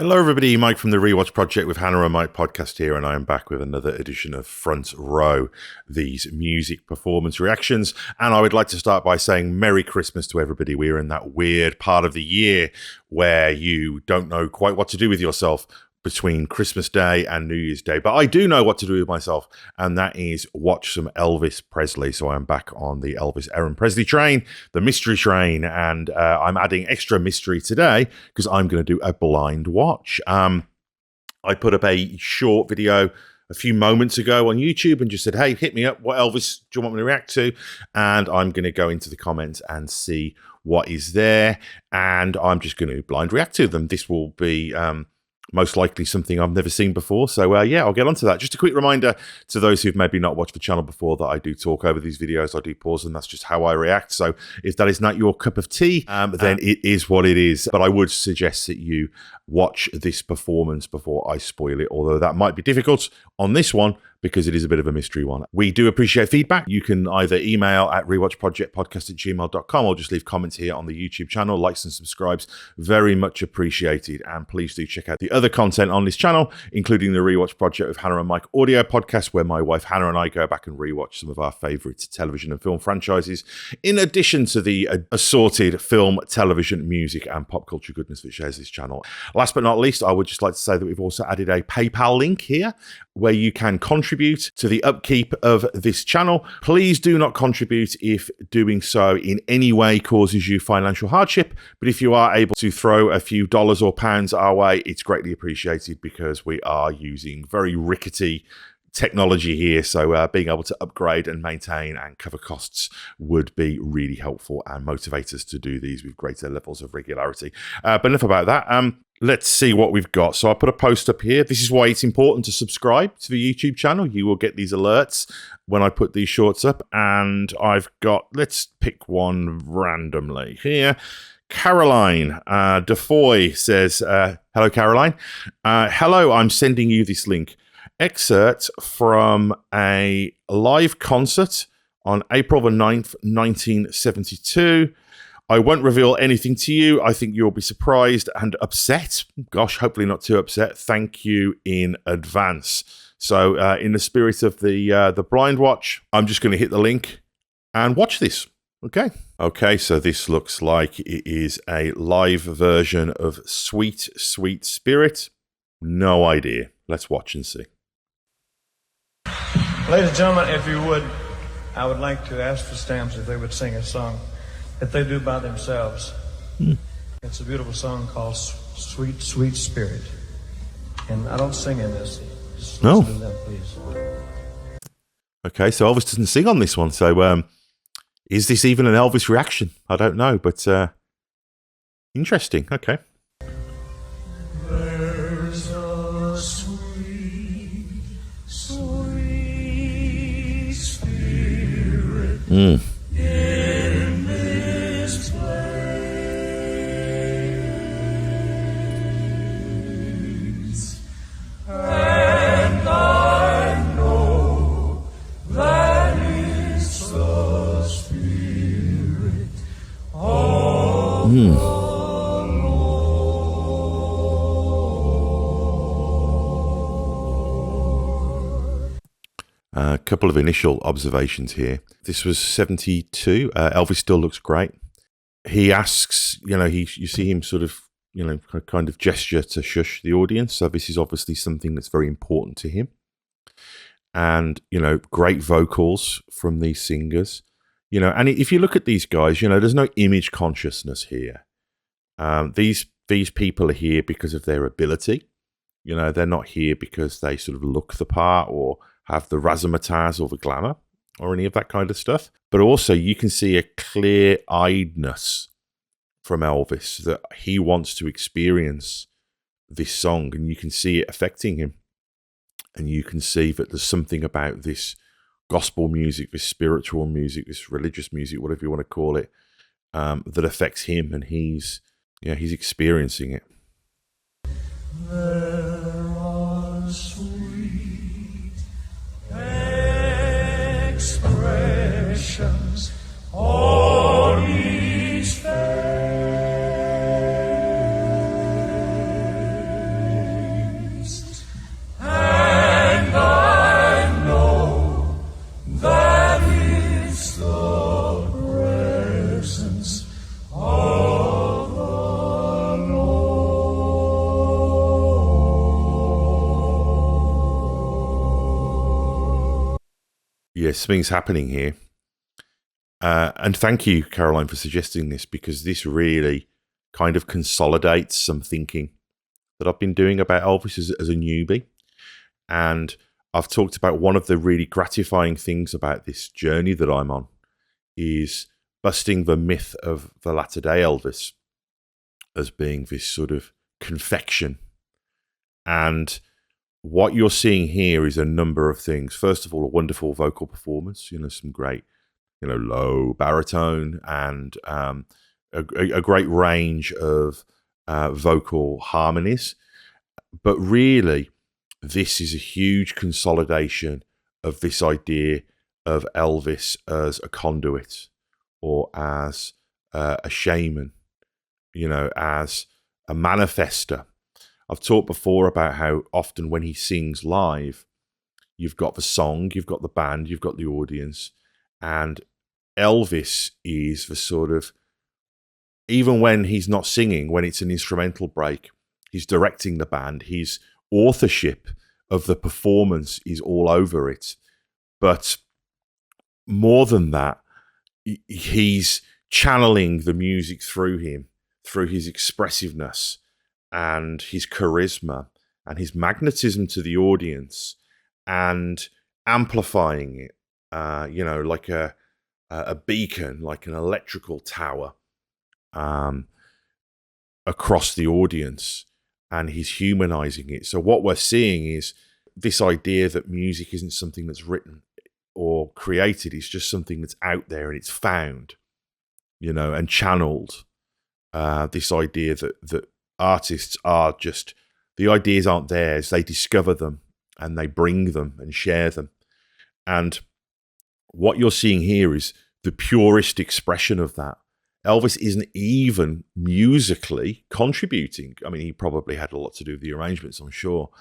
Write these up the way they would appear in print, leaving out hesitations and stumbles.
Hello everybody, Mike from the Rewatch Project with Hannah and Mike podcast here, and I am back with another edition of Front Row, these music performance reactions. And I would like to start by saying Merry Christmas to everybody. We're in that weird part of the year where you don't know quite what to do with yourself between Christmas Day and New Year's Day. But I do know what to do with myself, and that is watch some Elvis Presley. So I'm back on the Elvis Aaron Presley train, the mystery train, and I'm adding extra mystery today because I'm going to do a blind watch. I put up a short video a few moments ago on YouTube and just said, hey, hit me up. What Elvis do you want me to react to? And I'm going to go into the comments and see what is there. And I'm just going to blind react to them. This will be most likely something I've never seen before. So yeah, I'll get onto that. Just a quick reminder to those who've maybe not watched the channel before that I do talk over these videos. I do pause them. That's just how I react. So if that is not your cup of tea, then it is what it is. But I would suggest that you watch this performance before I spoil it, although that might be difficult on this one because it is a bit of a mystery one. We do appreciate feedback. You can either email at rewatchprojectpodcast@gmail.com or just leave comments here on the YouTube channel. Likes and subscribes, very much appreciated. And please do check out the other content on this channel, including the Rewatch Project with Hannah and Mike audio podcast, where my wife Hannah and I go back and rewatch some of our favorite television and film franchises, in addition to the assorted film, television, music, and pop culture goodness that shares this channel. Last but not least, I would just like to say that we've also added a PayPal link here where you can contribute to the upkeep of this channel. Please do not contribute if doing so in any way causes you financial hardship. But if you are able to throw a few dollars or pounds our way, it's greatly appreciated because we are using very rickety technology here, so being able to upgrade and maintain and cover costs would be really helpful and motivate us to do these with greater levels of regularity. But enough about that. Let's see what we've got. So I put a post up here. This is why it's important to subscribe to the YouTube channel. You will get these alerts when I put these shorts up. And I've got, let's pick one randomly here. Caroline Defoy says, hello, Caroline. Hello, I'm sending you this link. Excerpt from a live concert on April the 9th, 1972. I won't reveal anything to you. I think you'll be surprised and upset. Gosh, hopefully not too upset. Thank you in advance. So in the spirit of the blind watch, I'm just going to hit the link and watch this. Okay, so this looks like it is a live version of Sweet, Sweet Spirit. No idea. Let's watch and see. Ladies and gentlemen, if you would, I would like to ask the Stamps if they would sing a song that they do by themselves. It's a beautiful song called Sweet, Sweet Spirit. And I don't sing in this. Just listen to them, please. Okay, so Elvis doesn't sing on this one. So is this even an Elvis reaction? I don't know, but interesting. Okay. There's a sweet, sweet spirit in this place, and I know that it's the spirit of the Lord. A couple of initial observations here. This was 72. Elvis still looks great. He asks, you see him sort of, kind of gesture to shush the audience. So this is obviously something that's very important to him. And, great vocals from these singers. And if you look at these guys, there's no image consciousness here. These people are here because of their ability. They're not here because they sort of look the part or have the razzmatazz or the glamour or any of that kind of stuff. But also you can see a clear-eyedness from Elvis that he wants to experience this song, and you can see it affecting him. And you can see that there's something about this gospel music, this spiritual music, this religious music, whatever you want to call it, that affects him, and he's experiencing it. There are sweet expressions on each face, something's happening here. And thank you, Caroline, for suggesting this, because this really kind of consolidates some thinking that I've been doing about Elvis as a newbie. And I've talked about one of the really gratifying things about this journey that I'm on is busting the myth of the latter-day Elvis as being this sort of confection. And what you're seeing here is a number of things. First of all, a wonderful vocal performance, some great, low baritone and a great range of vocal harmonies. But really, this is a huge consolidation of this idea of Elvis as a conduit or as a shaman, as a manifester. I've talked before about how often when he sings live, you've got the song, you've got the band, you've got the audience, and Elvis is the sort of, even when he's not singing, when it's an instrumental break, he's directing the band, his authorship of the performance is all over it. But more than that, he's channeling the music through him, through his expressiveness and his charisma and his magnetism to the audience, and amplifying it, like a beacon, like an electrical tower across the audience, and he's humanizing it. So what we're seeing is this idea that music isn't something that's written or created, it's just something that's out there and it's found, and channeled. This idea that artists are just, the ideas aren't theirs, they discover them and they bring them and share them. And what you're seeing here is the purest expression of that. Elvis isn't even musically contributing. I mean, he probably had a lot to do with the arrangements, I'm sure,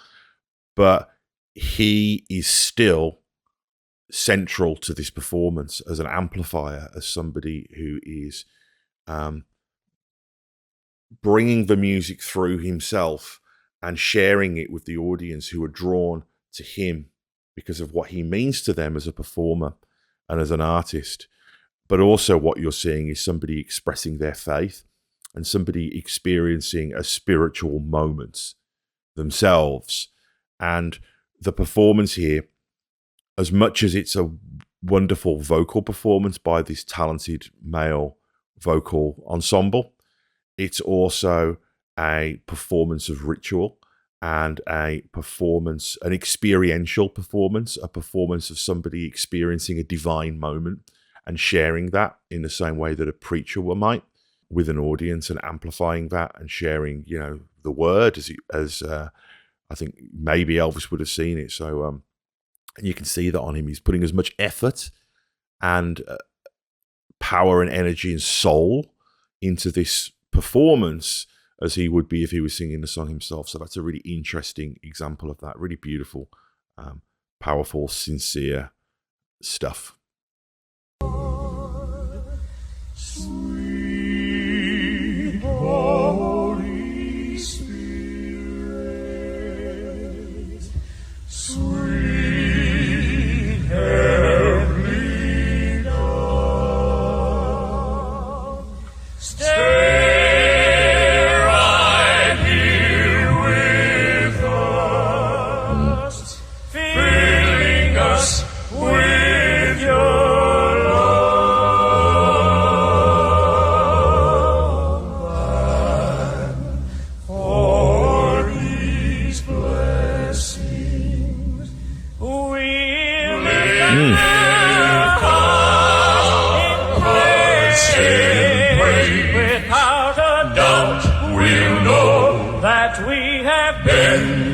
but he is still central to this performance as an amplifier, as somebody who is bringing the music through himself and sharing it with the audience, who are drawn to him because of what he means to them as a performer and as an artist. But also what you're seeing is somebody expressing their faith and somebody experiencing a spiritual moment themselves. And the performance here, as much as it's a wonderful vocal performance by this talented male vocal ensemble, it's also a performance of ritual and a performance, an experiential performance, a performance of somebody experiencing a divine moment and sharing that in the same way that a preacher might, with an audience, and amplifying that and sharing, the word as I think maybe Elvis would have seen it. So, and you can see that on him. He's putting as much effort and power and energy and soul into this performance as he would be if he was singing the song himself. So that's a really interesting example of that. Really beautiful, powerful, sincere stuff. Sweet Holy Spirit, sweet heavenly dove, stay right here with us, filling us with your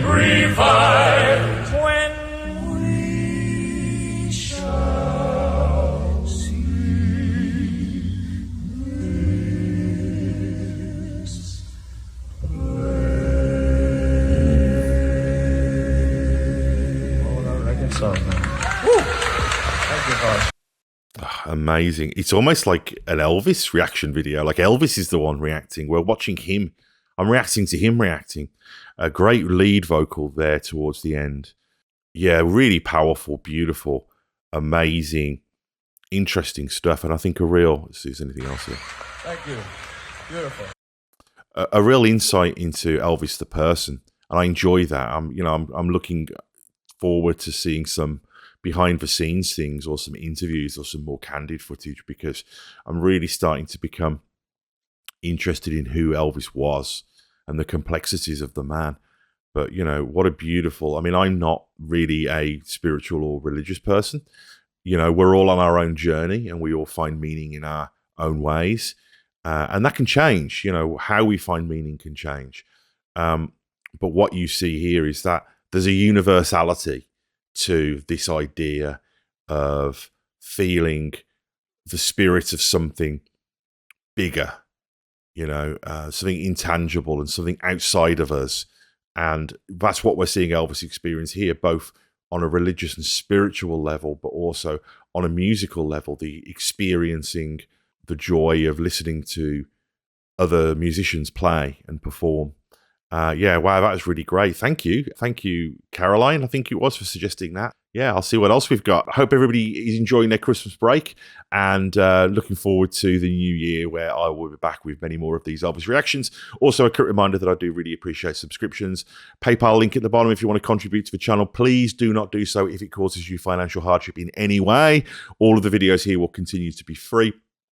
revived when we shall see this place. Oh, that record song, man. Woo! Thank you, Harsh. Amazing. It's almost like an Elvis reaction video. Like Elvis is the one reacting. We're watching him. I'm reacting to him reacting. A great lead vocal there towards the end. Yeah, really powerful, beautiful. amazing, interesting stuff. And I think let's see if there's anything else here. Thank you. Beautiful. A real insight into Elvis the person, and I enjoy that. I'm looking forward to seeing some behind the scenes things or some interviews or some more candid footage, because I'm really starting to become interested in who Elvis was and the complexities of the man. But what a beautiful, I'm not really a spiritual or religious person. We're all on our own journey and we all find meaning in our own ways. And that can change, how we find meaning can change. But what you see here is that there's a universality to this idea of feeling the spirit of something bigger, something intangible and something outside of us. And that's what we're seeing Elvis experience here, both on a religious and spiritual level, but also on a musical level, the experiencing the joy of listening to other musicians play and perform. Wow, that was really great. Thank you, Caroline, I think it was, for suggesting that. Yeah, I'll see what else we've got. I hope everybody is enjoying their Christmas break and looking forward to the new year, where I will be back with many more of these Elvis reactions. Also, a quick reminder that I do really appreciate subscriptions. PayPal link at the bottom if you want to contribute to the channel. Please do not do so if it causes you financial hardship in any way. All of the videos here will continue to be free.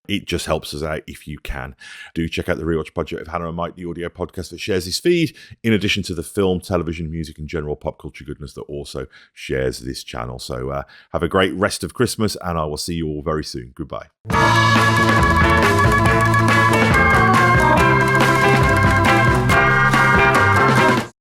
It just helps us out if you can. Do check out the Rewatch Project with Hannah and Mike, the audio podcast that shares this feed, in addition to the film, television, music, and general pop culture goodness that also shares this channel. So have a great rest of Christmas, and I will see you all very soon. Goodbye.